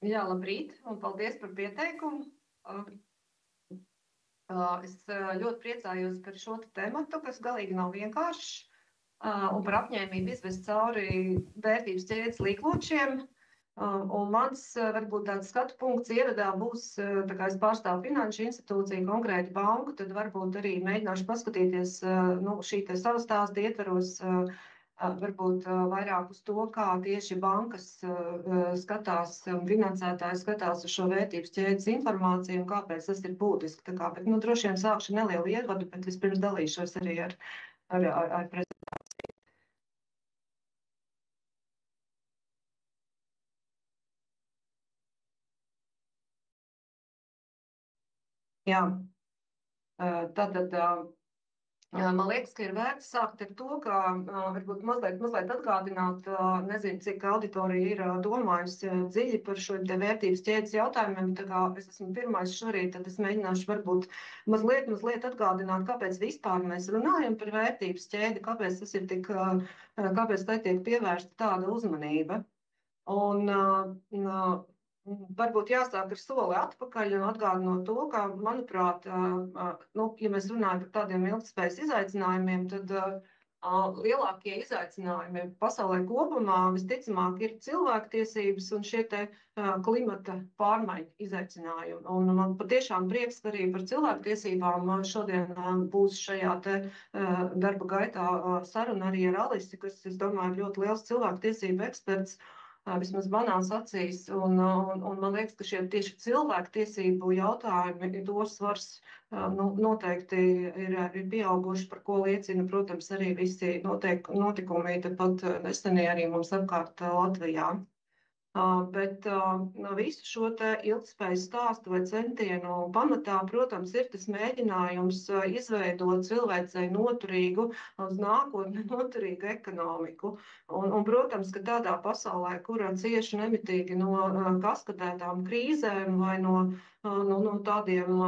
Jā, labrīt, un paldies par pieteikumu. Es ļoti priecājos par šo tematu, kas galīgi nav vienkāršs, un par apņēmību izvest cauri vērtības ķēdes līkločiem. Un mans varbūt tāds skatu punkts ievadā būs, tā kā es pārstāvu finanšu institūciju, konkrēti banku, tad varbūt arī mēģināšu paskatīties šī te sava stāsta ietveros, varbūt vairāk uz to, kā tieši bankas skatās un finansētāji skatās uz šo vērtības ķēdes informāciju un kāpēc tas ir būtiski. Tā kā, bet, droši vien sākšu nelielu ievadu, bet vispirms dalīšos arī ar prezentāciju. Jā, tātad. Man liekas, ka ir vērts sākt ar to, ka varbūt mazliet atgādināt, nezinu, cik auditorija ir domājusi dziļi par šo te vērtības ķēdes jautājumiem. Tā kā es esmu pirmais šorīt, tad es mēģināšu varbūt mazliet atgādināt, kāpēc vispār mēs runājam par vērtības ķēdi, kāpēc tas ir kāpēc tai tiek pievērsta tāda uzmanība. Un varbūt jāsāk ar soli atpakaļ un atgādinot to, ka, manuprāt, ja mēs runājam par tādiem ilgtspējas izaicinājumiem, tad lielākie izaicinājumi pasaulē kopumā visticamāk ir cilvēktiesības un šie te klimata pārmaiņu izaicinājumi. Un man patiešām prieks arī par cilvēktiesībām šodien būs šajā te darba gaitā saruna arī ar Alisi, kas, es domāju, ir ļoti liels cilvēktiesību eksperts. Vismaz manās acīs, un man liekas, ka šie tieši cilvēktiesību jautājumi, to svars noteikti ir pieauguši, par ko liecina, protams, arī visi notikumi, tepat nesenie arī mums apkārt Latvijā. Bet visu šo te ilgtspējas stāstu vai centienu pamatā, protams, ir tas mēģinājums izveidot cilvēcei noturīgu, uz nākotni noturīgu ekonomiku. Protams, ka tādā pasaulē, kura cieši nemitīgi no kaskadētām krīzēm vai no tādiem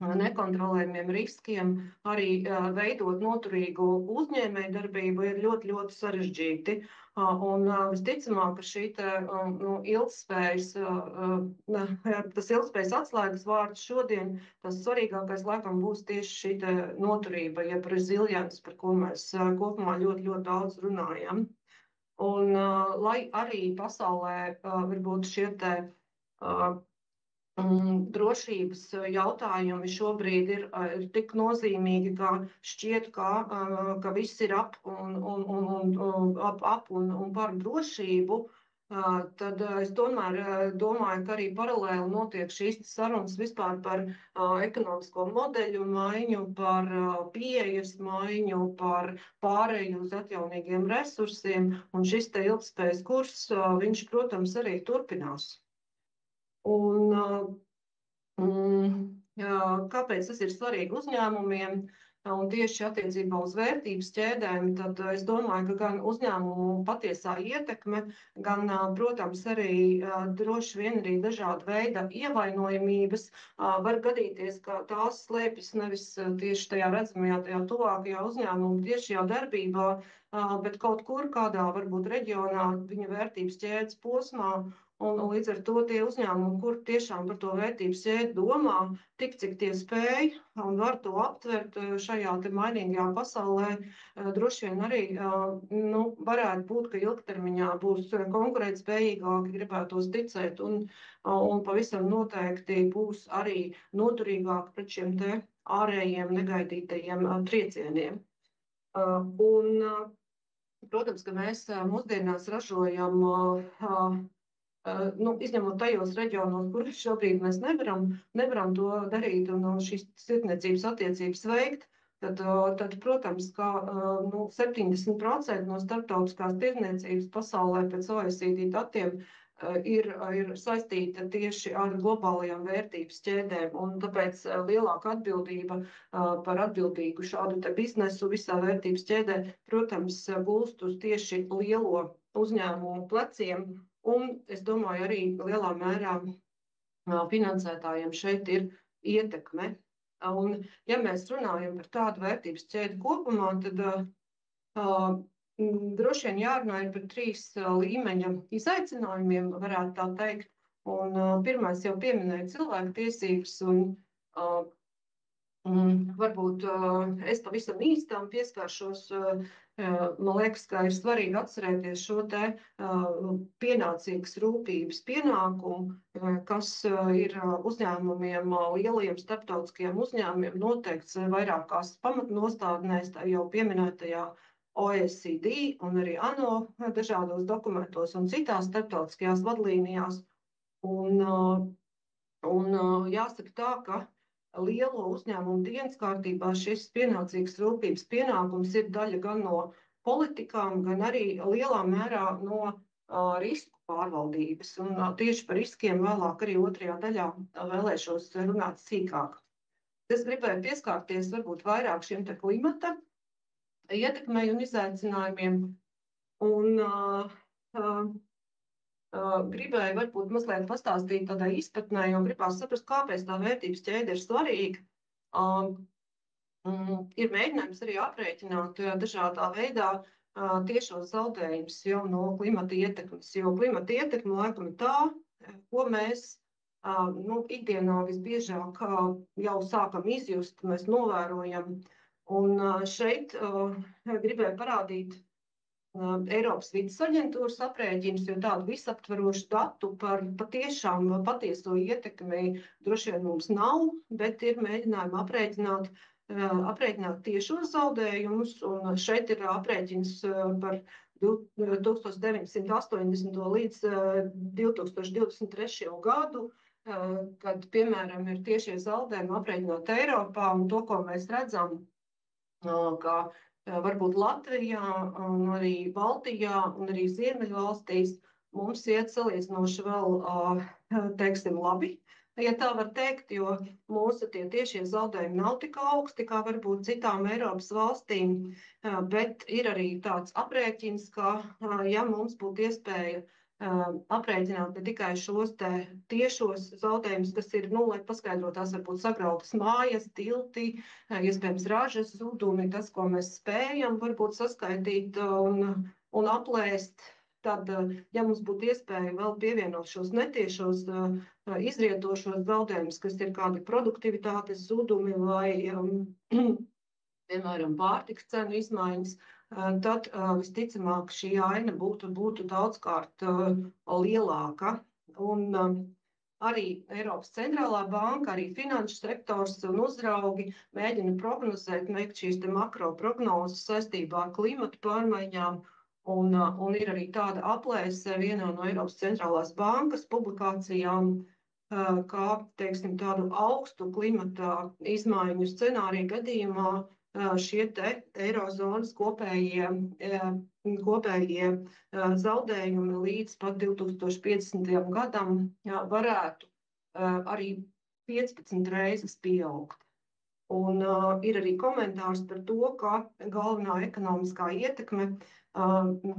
nekontrolējumiem riskiem, arī veidot noturīgu uzņēmējdarbību ir ļoti, ļoti sarežģīti. Visticamāk, ka šī ilgtspējas, tas ilgtspējas atslēgas vārds šodien, tas svarīgākais laikam būs tieši šī noturība, jeb resilience, par ko mēs kopumā ļoti, ļoti daudz runājam. Un lai arī pasaulē varbūt šie te drošības jautājumi šobrīd ir tik nozīmīgi, ka šķiet, ka viss ir ap un par drošību, tad es tomēr domāju, ka arī paralēli notiek šīs sarunas vispār par ekonomisko modeļu maiņu, par pieejas maiņu, par pāreju uz atjaunīgiem resursiem, un šis te ilgtspējas kurs, viņš, protams, arī turpinās. Kāpēc tas ir svarīgi uzņēmumiem un tieši attiecībā uz vērtības ķēdēm, tad es domāju, ka gan uzņēmumu patiesā ietekme, gan, protams, arī droši vien arī dažāda veida ievainojamības var gadīties, ka tās slēpjas nevis tieši tajā redzamajā, tajā tuvākajā uzņēmuma tiešajā darbībā, bet kaut kur kādā varbūt reģionā viņa vērtības ķēdes posmā. Un līdz ar to tie uzņēmumi, kur tiešām par to vērtības ķēdi domā, tik cik tie spēj un var to aptvert šajā te mainīgajā pasaulē, droši vien arī varētu būt, ka ilgtermiņā būs konkurētspējīgāki, gribētos ticēt, un pavisam noteikti būs arī noturīgāki pret šiem te ārējiem negaidītajiem triecieniem. Protams, ka mēs mūsdienās ražojam izņemot tajos reģionos, kur šobrīd mēs nevaram to darīt un šīs tirdzniecības attiecības veikt, tad protams, ka 70% no starptautiskās tirdzniecības pasaulē pēc OECD datiem ir saistīta tieši ar globālajām vērtības ķēdēm, un tāpēc lielāka atbildība par atbildīgu šādu te biznesu visā vērtības ķēdē, protams, gulst uz tieši lielo uzņēmumu pleciem. Un es domāju, arī lielā mērā finansētājiem šeit ir ietekme. Un, ja mēs runājam par tādu vērtības ķēdi kopumā, tad droši vien jārunā par 3 līmeņa izaicinājumiem, varētu tā teikt. Pirmais jau pieminēja cilvēku tiesības, uh, varbūt es pavisam īstām pieskāršos. Man liekas, ka ir svarīgi atcerēties šo te pienācīgas rūpības pienākumu, kas ir uzņēmumiem, lielajiem starptautiskajiem uzņēmumiem noteikts vairākās pamatnostādnēs, tā jau pieminētajā OECD un arī ANO dažādos dokumentos un citās starptautiskajās vadlīnijās. Un, jāsaka tā, ka lielo uzņēmumu dienas kārtībā šis pienācīgs rūpības pienākums ir daļa gan no politikām, gan arī lielā mērā no risku pārvaldības. Tieši par riskiem vēlāk arī otrajā daļā vēlēšos runāt sīkāk. Es gribēju pieskārties varbūt vairāk šiem te klimata ietekmei un izaicinājumiem. Gribēju varbūt mazliet pastāstīt tādai izpratnē, jo gribās saprast, kāpēc tā vērtības ķēde ir svarīga. Ir mēģinājums arī aprēķināt dažādā veidā tiešos zaudējumus jau no klimata ietekmes, jo klimata ietekme laikam ir tā, ko mēs ikdienā visbiežāk jau sākam izjust, mēs novērojam. Šeit gribēju parādīt Eiropas vides aģentūras aprēķins, jo tādu visaptverošu datu par patiešām patieso ietekmi droši vien mums nav, bet ir mēģinājumi aprēķināt tiešos zaudējumus, un šeit ir aprēķins par 1980. līdz 2023. gadu, kad, piemēram, ir tiešie zaudējumi aprēķinot Eiropā, un to, ko mēs redzam, ka varbūt Latvijā, un arī Baltijā un arī Ziemeļvalstīs mums iet salīdzinoši vēl, teiksim, labi, ja tā var teikt, jo mūsu tie tiešie zaudējumi nav tik augsti kā varbūt citām Eiropas valstīm, bet ir arī tāds aprēķins, ka ja mums būtu iespēja aprēķināt ne tikai šos tiešos zaudējumus, kas ir, lai paskaidrotās, varbūt sagrautas mājas, tilti, iespējams ražas zudumi, tas, ko mēs spējam varbūt saskaitīt un aplēst. Tad, ja mums būtu iespēja vēl pievienot šos netiešos izrietošos zaudējumus, kas ir kādi produktivitātes zudumi vai piemēram, pārtikas cenu izmaiņas, tad visticamāk šī aina būtu daudzkārt lielāka. Arī Eiropas centrālā banka, arī finanšu sektors un uzraugi mēģina prognozēt, veikt šīs makro prognozes saistībā ar klimatu pārmaiņām. Un ir arī tāda aplēse vienā no Eiropas centrālās bankas publikācijām, kā, teiksim, tādu augstu klimata izmaiņu scenāriju gadījumā šie eirozonas kopējie zaudējumi līdz pat 2050. gadam varētu arī 15 reizes pieaugt. Un ir arī komentārs par to, ka galvenā ekonomiskā ietekme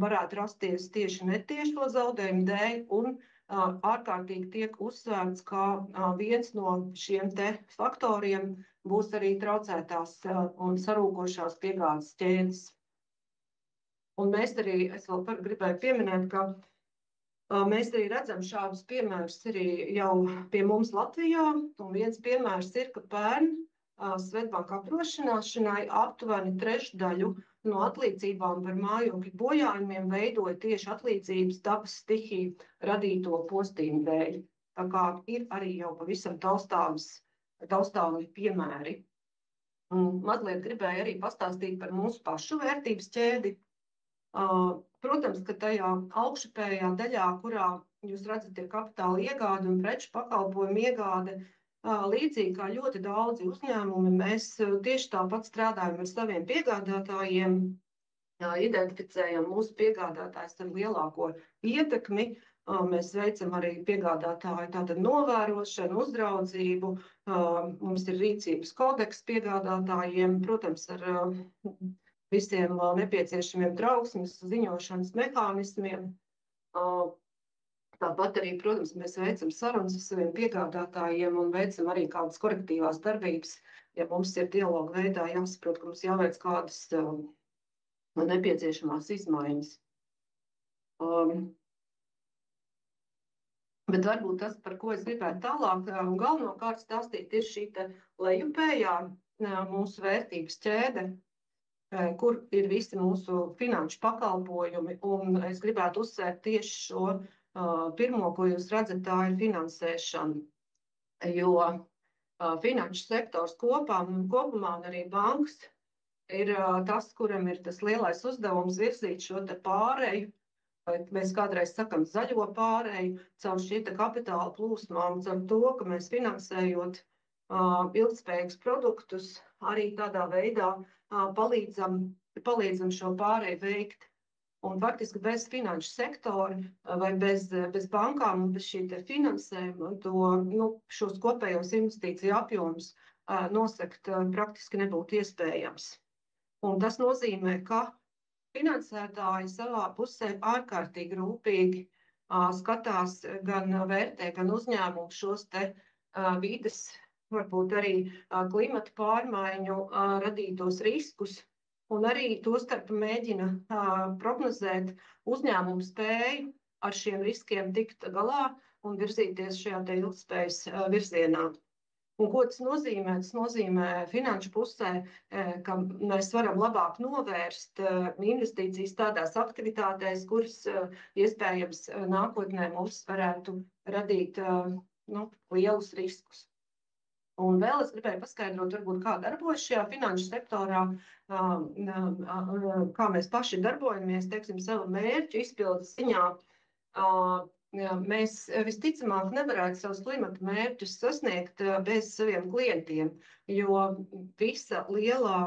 varētu rasties tieši netiešo zaudējumu dēļ, un ārkārtīgi tiek uzsvērts, ka viens no šiem faktoriem būs arī traucētās un sarūkošās piegādes ķēdes. Un es vēl gribēju pieminēt, ka mēs arī redzam šādus piemērus arī jau pie mums Latvijā, un viens piemērs ir, ka pērn Svetbanka apdrošināšanai aptuveni trešdaļu no atlīdzībām par mājokļu bojājumiem veidoja tieši atlīdzības dabas stihiju radīto postījumu dēļ. Tā kā ir arī jau pavisam taustāmi piemēri. Mazliet gribēju arī pastāstīt par mūsu pašu vērtības ķēdi. Protams, ka tajā augšupējā daļā, kurā jūs redzat, ir kapitāla iegāde un preču pakalpojumu iegāde, līdzīgi kā ļoti daudzi uzņēmumi, mēs tieši tāpat strādājam ar saviem piegādātājiem, identificējam mūsu piegādātājus ar lielāko ietekmi. Mēs veicam arī piegādātāju novērošanu, uzraudzību. Mums ir rīcības kodeks piegādātājiem, protams, ar visiem nepieciešamiem trauksmes ziņošanas mehānismiem. Tāpat arī, protams, mēs veicam sarunas ar saviem piegādātājiem un veicam arī kādas korektīvās darbības. Ja mums ir dialoga veidā jāsaprot, ka mums jāveic kādas nepieciešamās izmaiņas. Bet varbūt tas, par ko es gribētu tālāk un galvenokārt stāstīt, ir šī lejupējā mūsu vērtības ķēde, kur ir visi mūsu finanšu pakalpojumi. Un es gribētu uzsvērt tieši šo pirmo, ko jūs redzat, tā ir finansēšana. Jo finanšu sektors kopumā un arī bankas ir tas, kuram ir tas lielais uzdevums virzīt šo pāreju, vai mēs kādreiz sakam zaļo pāreju, caur šī kapitāla plūsmām, caur to, ka mēs finansējot ilgspējīgus produktus, arī tādā veidā palīdzam šo pāreju veikt. Un faktiski bez finanšu sektora vai bez bankām un bez šī finansējuma šos kopējos investīciju apjomus nosakt praktiski nebūtu iespējams. Un tas nozīmē, ka finansētāji savā pusē ārkārtīgi rūpīgi skatās, gan vērtē, gan uzņēmumu šos vides, varbūt arī klimata pārmaiņu radītos riskus, un arī tostarp mēģina prognozēt uzņēmumu spēju ar šiem riskiem tikt galā un virzīties šajā ilgspējas virzienā. Un ko tas nozīmē? Tas nozīmē finanšu pusē, ka mēs varam labāk novērst investīcijas tādās aktivitātēs, kuras iespējams nākotnē mums varētu radīt lielus riskus. Un vēl es gribēju paskaidrot, varbūt, kā darbojas šajā finanšu sektorā, kā mēs paši darbojamies, teiksim, savu mērķu izpildes ziņā. Mēs visticamāk nevarētu savus klimata mērķus sasniegt bez saviem klientiem, jo visa lielā,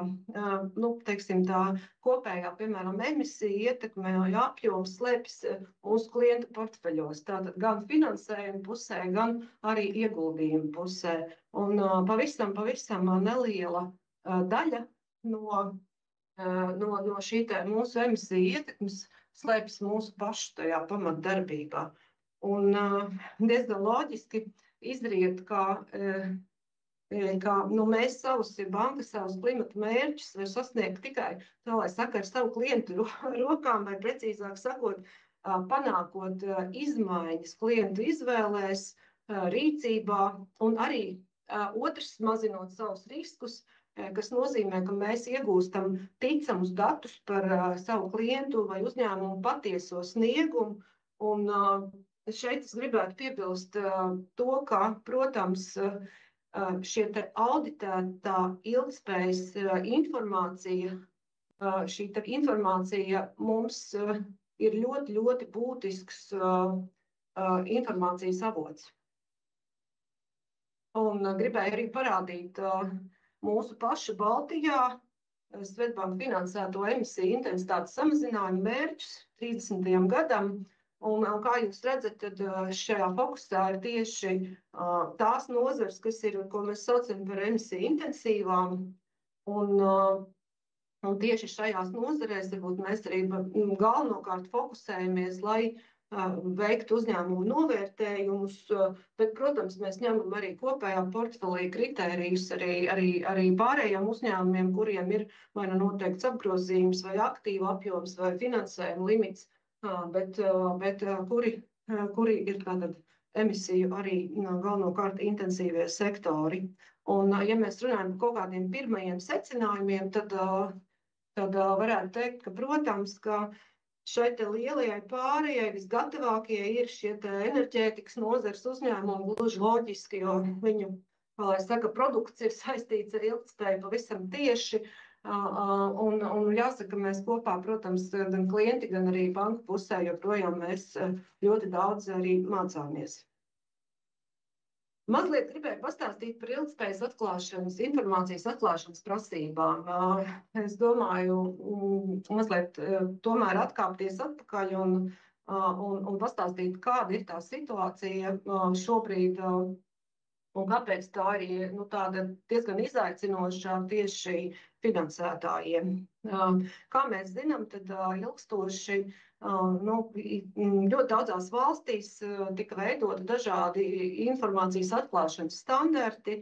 teiksim, tā kopējā, piemēram, emisija ietekme vai apjoms slēpjas mūsu klientu portfeļos. Tātad gan finansējuma pusē, gan arī ieguldījuma pusē. Un pavisam neliela daļa no šī mūsu emisiju ietekmes slēpjas mūsu pašu tajā pamatdarbībā. Un diezgan loģiski izriet, ka mēs banka savus klimata mērķus var sasniegt tikai tā, lai saka ar savu klientu rokām, vai precīzāk sakot, panākot izmaiņas klientu izvēlēs, rīcībā, un arī otrs mazinot savus riskus, kas nozīmē, ka mēs iegūstam ticamus datus par savu klientu vai uzņēmumu patieso sniegumu. Un šeit es gribētu piebilst to, ka, protams, šie auditētā ilgspējas informācija, šī informācija mums ir ļoti, ļoti būtisks informācijas avots. Un gribēju arī parādīt mūsu pašu Baltijā Swedbank finansēto emisiju intensitātes samazinājumu mērķus 30. gadam. Un, kā jūs redzat, tad šajā fokusā ir tieši tās nozares, ko mēs saucam par emisiju intensīvām. Un tieši šajās nozarēs varbūt mēs arī galvenokārt fokusējamies, lai veiktu uzņēmumu novērtējumus, bet, protams, mēs ņemam arī kopējā portfelī kritērijus arī pārējiem uzņēmumiem, kuriem ir vai nu noteikts apgrozījums, vai aktīvu apjoms, vai finansējuma limits, bet kuri ir tātad emisiju arī galvenokārt intensīvie sektori. Un, ja mēs runājam par kaut kādiem pirmajiem secinājumiem, tad varētu teikt, ka, protams, ka šai lielajai pārējai visgatavākie ir šie enerģētikas nozares uzņēmumi, gluži loģiski, jo viņu, kā lai saka, produkts ir saistīts ar ilgtspēju pavisam tieši. Un jāsaka, mēs kopā, protams, gan klienti, gan arī banku pusē joprojām mēs ļoti daudz arī mācāmies. Mazliet gribēju pastāstīt par ilgtspējas atklāšanas, informācijas atklāšanas prasībām. Es domāju, mazliet tomēr atkāpties atpakaļ un pastāstīt, kāda ir tā situācija šobrīd un kāpēc tā ir tāda diezgan izaicinoša tieši finansētājiem. Kā mēs zinām, tad ilgstoši ļoti daudzās valstīs tika veidoti dažādi informācijas atklāšanas standarti,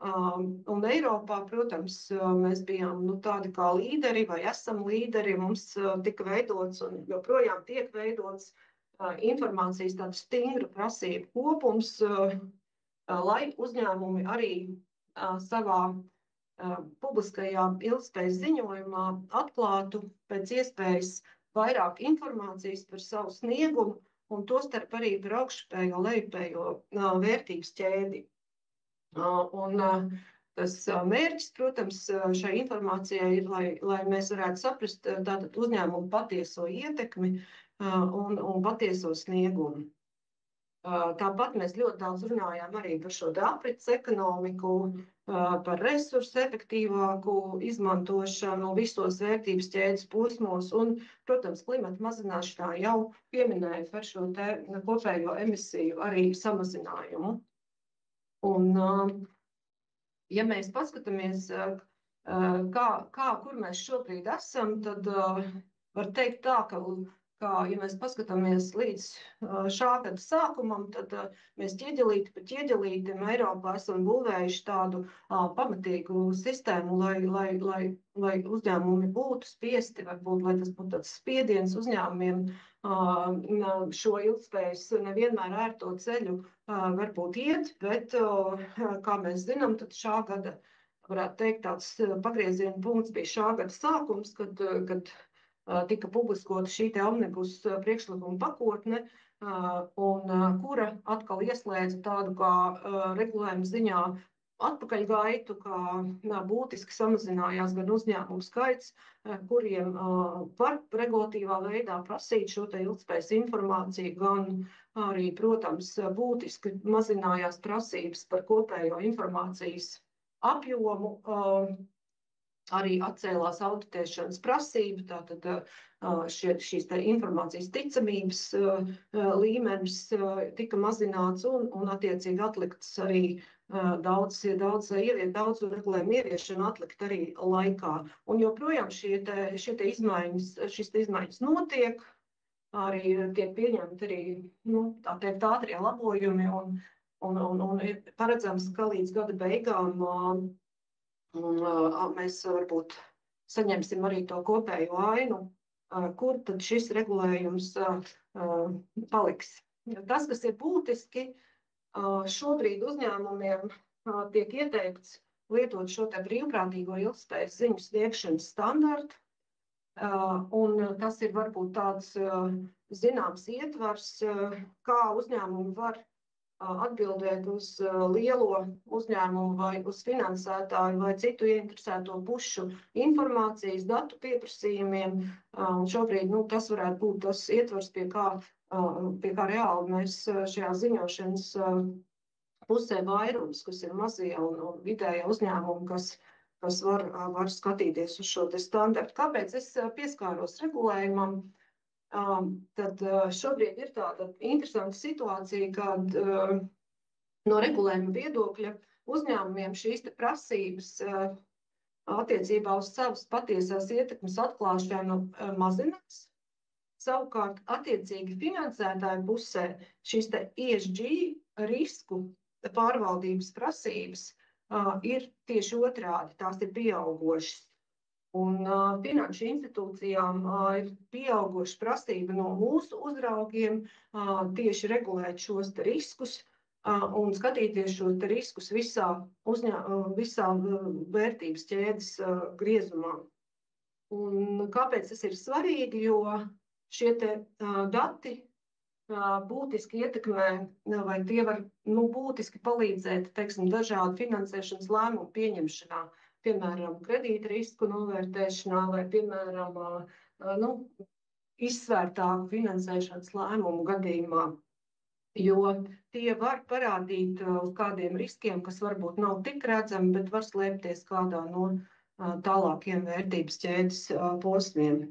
un Eiropā, protams, mēs bijām tādi kā līderi vai esam līderi, mums tika veidots un joprojām tiek veidots informācijas tādu stingru prasību kopums, lai uzņēmumi arī savā publiskajā ilgspējas ziņojumā atklātu pēc iespējas vairāk informācijas par savu sniegumu un tostarp arī par augšupējo, lejupējo vērtības ķēdi. Tas mērķis, protams, šai informācijai ir, lai mēs varētu saprast tātad uzņēmumu patieso ietekmi un patieso sniegumu. Tāpat mēs ļoti daudz runājām arī par šo aprits ekonomiku, par resursu efektīvāku izmantošanu visos vērtības ķēdes posmos un, protams, klimata mazināšanā jau pieminēju par šo te kopējo emisiju arī samazinājumu. Un, ja mēs paskatāmies, kur mēs šobrīd esam, tad var teikt tā, ja mēs paskatāmies līdz šā gada sākumam, tad mēs ķieģelīti pa ķieģelītim Eiropā esam būvējuši tādu pamatīgu sistēmu, lai uzņēmumi būtu spiesti, varbūt, lai tas būtu tāds spiediens uzņēmumiem šo ilgspējas nevienmēr ērto ceļu varbūt iet, bet, kā mēs zinām, tad šā gada, varētu teikt, tāds pagrieziena punkts bija šā gada sākums, kad tika publiskota šī te omnibus priekšlikuma pakotne, kura atkal ieslēdza tādu kā regulējuma ziņā atpakaļgaitu, kā būtiski samazinājās gan uzņēmumu skaits, kuriem var regulatīvā veidā prasīt šo te ilgspējas informāciju, gan arī, protams, būtiski mazinājās prasības par kopējo informācijas apjomu, arī atcēlās auditēšanas prasība, tātad šīs te informācijas ticamības līmenis tika mazināts un attiecīgi atlikts arī daudz regulējumu ieviešanu atlikt arī laikā. Un joprojām šīs izmaiņas notiek, arī tiek pieņemti arī, tā teikt, ātrie labojumi un ir paredzams, ka līdz gada beigām mēs varbūt saņemsim arī to kopējo ainu, kur tad šis regulējums paliks. Tas, kas ir būtiski, šobrīd uzņēmumiem tiek ieteikts lietot šo te brīvprātīgo ilgspējas ziņu sniegšanas standartu, un tas ir varbūt tāds zināms ietvars, kā uzņēmumi var atbildēt uz lielo uzņēmumu vai uz finansētāju vai citu ieinteresēto pušu informācijas, datu pieprasījumiem. Un šobrīd tas varētu būt tas ietvars, pie kā reāli mēs šajā ziņošanas pusē vairums, kas ir mazie un vidējie uzņēmumi, kas var skatīties uz šo te standartu. Kāpēc es pieskāros regulējumam? Tad šobrīd ir tāda interesanta situācija, kad no regulējuma viedokļa uzņēmumiem šīs te prasības attiecībā uz savas patiesās ietekmes atklāšanu mazinās. Savukārt, attiecīgi finansētāju pusē šīs te ESG risku pārvaldības prasības ir tieši otrādi, tās ir pieaugošas. Un finanšu institūcijām ir pieauguša prasība no mūsu uzraugiem tieši regulēt šos riskus un skatīties šos riskus visā vērtības ķēdes griezumā. Un kāpēc tas ir svarīgi? Jo šie te dati būtiski ietekmē, vai tie var būtiski palīdzēt, teiksim, dažādu finansēšanas lēmumu pieņemšanā. Piemēram, kredīta risku novērtēšanā vai, piemēram, izsvērtāku finansēšanas lēmumu gadījumā, jo tie var parādīt uz kādiem riskiem, kas varbūt nav tik redzami, bet var slēpties kādā no tālākiem vērtības ķēdes posmiem.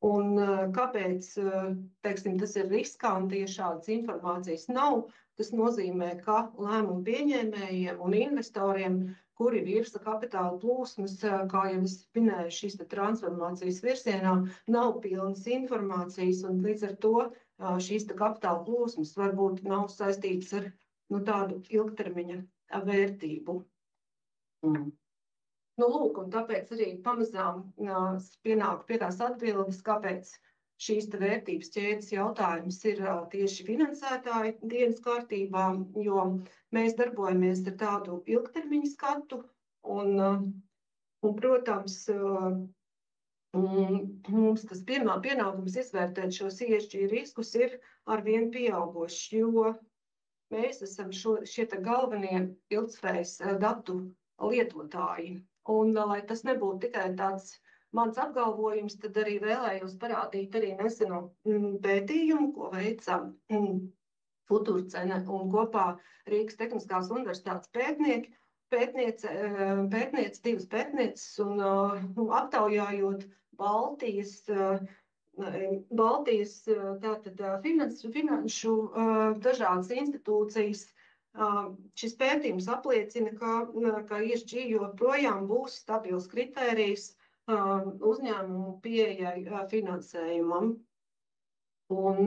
Un kāpēc, teiksim, tas ir riskanti, ja šādas informācijas nav? Tas nozīmē, ka lēmumu pieņēmējiem un investoriem, kuri virza kapitāla plūsmas, kā jau es minēju, šīs transformācijas virzienā, nav pilnas informācijas, un līdz ar to šīs kapitāla plūsmas varbūt nav saistītas ar tādu ilgtermiņa vērtību. Lūk, un tāpēc arī pamazām pienāku pie tās atbildes, kāpēc šīs vērtības ķēdes jautājums ir tieši finansētāju dienas kārtībā, jo mēs darbojamies ar tādu ilgtermiņu skatu un protams, mums tas pienākums izvērtēt šos ESG riskus ir arvien pieaugošs, jo mēs esam šie galvenie ilgtspējas datu lietotāji. Un, lai tas nebūtu tikai tāds mans apgalvojums, tad arī vēlējos parādīt arī nesenu pētījumu, ko veica Futurcene un kopā Rīgas Tehniskās universitātes pētniece, divas pētnieces un aptaujājot Baltijas tātad, finanšu dažādas institūcijas. Šis pētījums apliecina, ka ESG joprojām būs stabils kritērijs uzņēmumu pieejai finansējumam. Un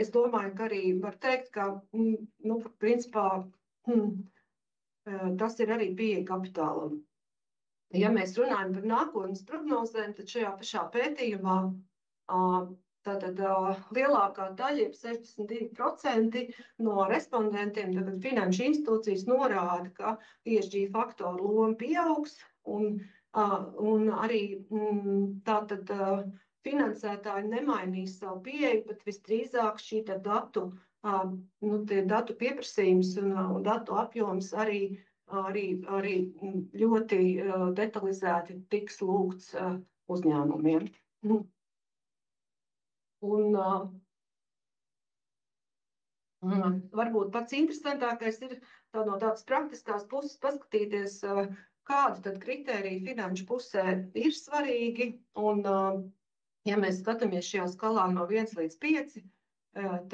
es domāju, ka arī var teikt, ka principā tas ir arī pieeja kapitālam. Ja mēs runājam par nākotnes prognozēm, tad šajā pašā pētījumā tātad lielākā daļa, 62% no respondentiem, tātad finanšu institūcijas norāda, ka ESG faktoru loma pieaugs un arī tātad finansētāji nemainīs savu pieeju, bet visdrīzāk šī datu pieprasījums un datu apjoms arī ļoti detalizēti tiks lūgts uzņēmumiem. Un varbūt pats interesantākais ir no tādas praktiskās puses paskatīties, kādu tad kritēriju finanšu pusē ir svarīgi. Un, ja mēs skatāmies šajā skalā no 1 līdz 5,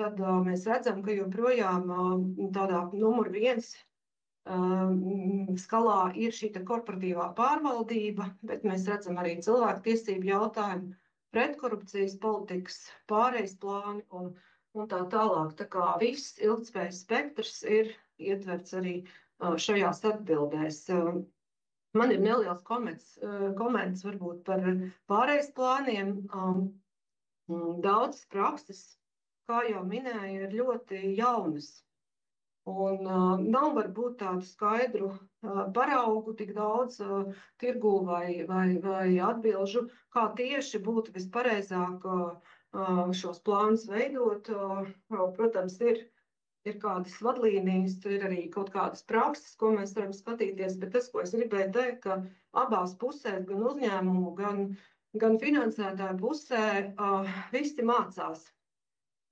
tad mēs redzam, ka joprojām tādā numur 1 skalā ir šī korporatīvā pārvaldība, bet mēs redzam arī cilvēktiesību jautājumu, pretkorupcijas politikas, pārejas plāni un tā tālāk. Tā kā viss ilgtspējas spektrs ir ietverts arī šajās atbildēs. Man ir neliels koments varbūt par pārejas plāniem. Daudzas prakses, kā jau minēju, ir ļoti jaunas. Un nav varbūt tādu skaidru paraugu tik daudz tirgu vai atbilžu, kā tieši būtu vispareizāk šos plānus veidot. Protams, ir kādas vadlīnijas, ir arī kaut kādas prakses, ko mēs varam skatīties, bet tas, ko es gribēju teikt, ka abās pusēs, gan uzņēmumu, gan finansētāju pusē, visi mācās.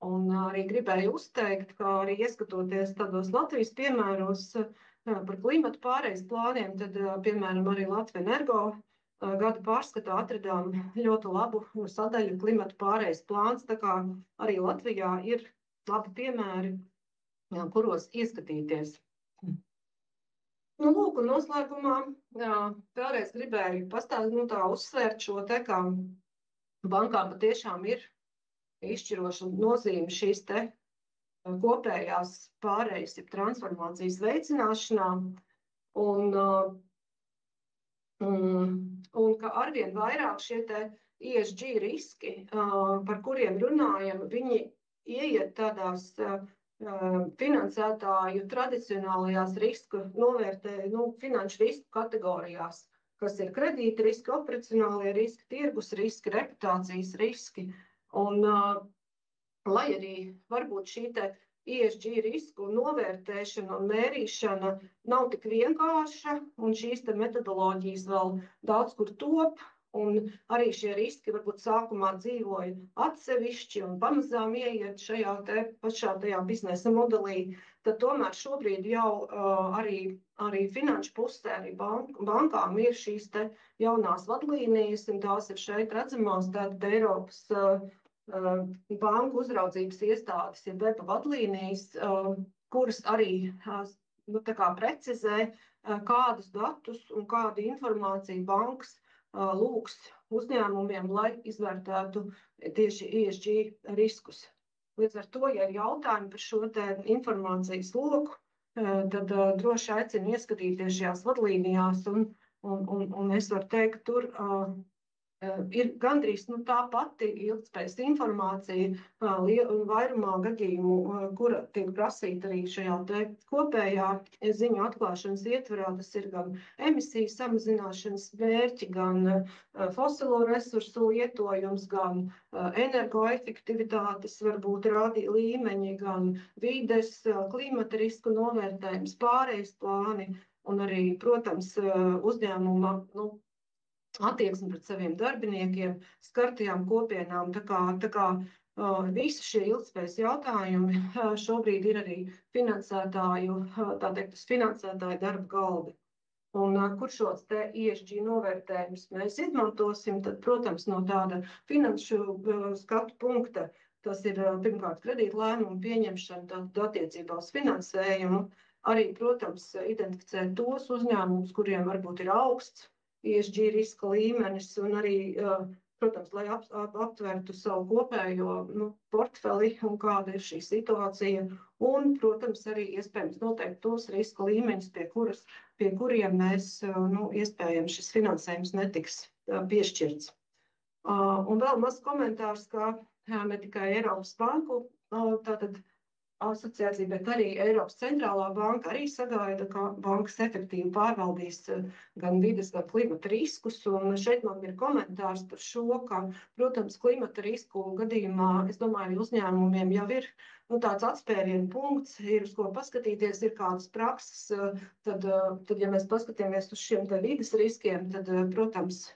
Un arī gribēju uzteikt, ka arī ieskatoties tādos Latvijas piemēros par klimatu pārejas plāniem, tad, piemēram, arī Latvijas Energo gada pārskatā atradām ļoti labu sadaļu klimatu pārejas plāns, tā kā arī Latvijā ir labi piemēri, kuros ieskatīties. Lūk, un noslēgumā vēlreiz gribēju pastāstīt, uzsvērt šo te, ka bankām patiešām ir izšķiroša nozīme šīs te kopējās pārejas, transformācijas veicināšanā, un ka arvien vairāk šie te ESG riski, par kuriem runājam, viņi ieiet tādās finansētāju tradicionālajās risku finanšu risku kategorijās, kas ir kredīta riski, operacionālie riski, tirgus riski, reputācijas riski. Un, lai arī varbūt šī ESG risku novērtēšana un mērīšana nav tik vienkārša, un šīs metodoloģijas vēl daudz kur top, un arī šie riski varbūt sākumā dzīvoja atsevišķi un pamazām ieiet šajā pašā tajā biznesa modelī, tad tomēr šobrīd jau arī finanšu pusē, arī bankām ir šīs jaunās vadlīnijas, un tās ir šeit redzamās tātad Eiropas banku uzraudzības iestādes, ja BEPA vadlīnijas, kuras arī precizē, kādus datus un kādu informāciju bankas lūgs uzņēmumiem, lai izvērtētu tieši ESG riskus. Līdz ar to, ja ir jautājumi par šo informācijas loku, tad droši aicinu ieskatīties šajās vadlīnijās, un es varu teikt, tur Ir gandrīz tā pati ilgtspējas informācija, vairumā gadījumu, kura tiek prasīta arī šajā kopējā ziņu atklāšanas ietvarā. Tas ir gan emisiju samazināšanas mērķi, gan fosilo resursu lietojums, gan energoefektivitātes varbūt līmeņi, gan vides, klimata risku novērtējums, pārejas plāni un arī, protams, uzņēmuma attieksmi pret saviem darbiniekiem, skartajām kopienām. Tā kā visi šie ilgtspējas jautājumi šobrīd ir arī finansētāju, tā teikt, uz finansētāju darba galda. Un, kur šos te ESG novērtējumus mēs izmantosim, tad, protams, no tāda finanšu skatu punkta, tas ir pirmkārt kredīta lēmumu pieņemšana, tad attiecībā uz finansējumu, arī, protams, identificēt tos uzņēmumus, kuriem varbūt ir augsts ESG riska līmenis un arī, protams, lai aptvertu savu kopējo portfeli un kāda ir šī situācija. Un, protams, arī iespējams noteikt tos riska līmeņus, pie kuriem mēs, iespējams, šis finansējums netiks piešķirts. Un vēl mazs komentārs, ka ne tikai Eiropas banku asociācija, bet arī Eiropas centrālā banka arī sagaida, ka bankas efektīvi pārvaldīs gan vides, gan klimata riskus. Un šeit man ir komentārs par šo, ka, protams, klimata risku gadījumā, es domāju, uzņēmumiem jau ir tāds atspērienu punkts, ir uz ko paskatīties, ir kādas prakses. Tad, ja mēs paskatāmies uz šiem te vides riskiem, tad, protams,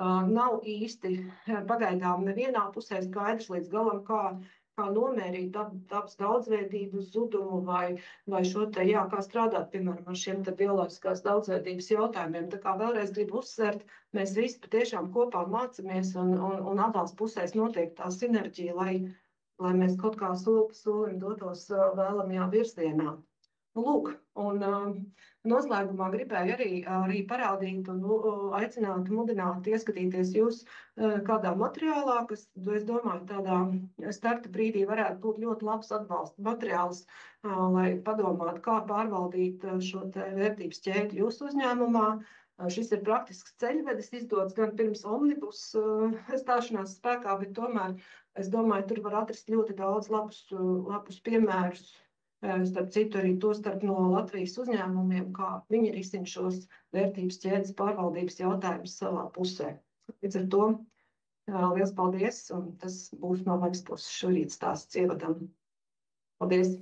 nav īsti pagaidām nevienā pusē skaidrs līdz galam, kā nomērīt dabas daudzveidības zudumu vai šo te, kā strādāt, piemēram, ar šiem te bioloģiskās daudzveidības jautājumiem. Tā kā vēlreiz gribu uzsvērt, mēs visi patiešām kopā mācāmies un abās pusēs notiek tā sinerģija, lai mēs kaut kā soli pa solim dotos vēlamajā virzienā. Lūk, un noslēgumā gribēju arī parādīt un aicināt, mudināt ieskatīties jūs kādā materiālā, kas, es domāju, tādā starta brīdī varētu būt ļoti labs atbalsta materiāls, lai padomātu, kā pārvaldīt šo te vērtības ķēdi jūsu uzņēmumā. Šis ir praktisks ceļvedis, izdots gan pirms omnibus stāšanās spēkā, bet tomēr, es domāju, tur var atrast ļoti daudz labus piemērus. Starp citu, arī to starp no Latvijas uzņēmumiem, kā viņi risina šos vērtības ķēdes pārvaldības jautājumus savā pusē. Līdz ar to liels paldies, un tas būs no manas puses šorīt stāsts ievadam. Paldies!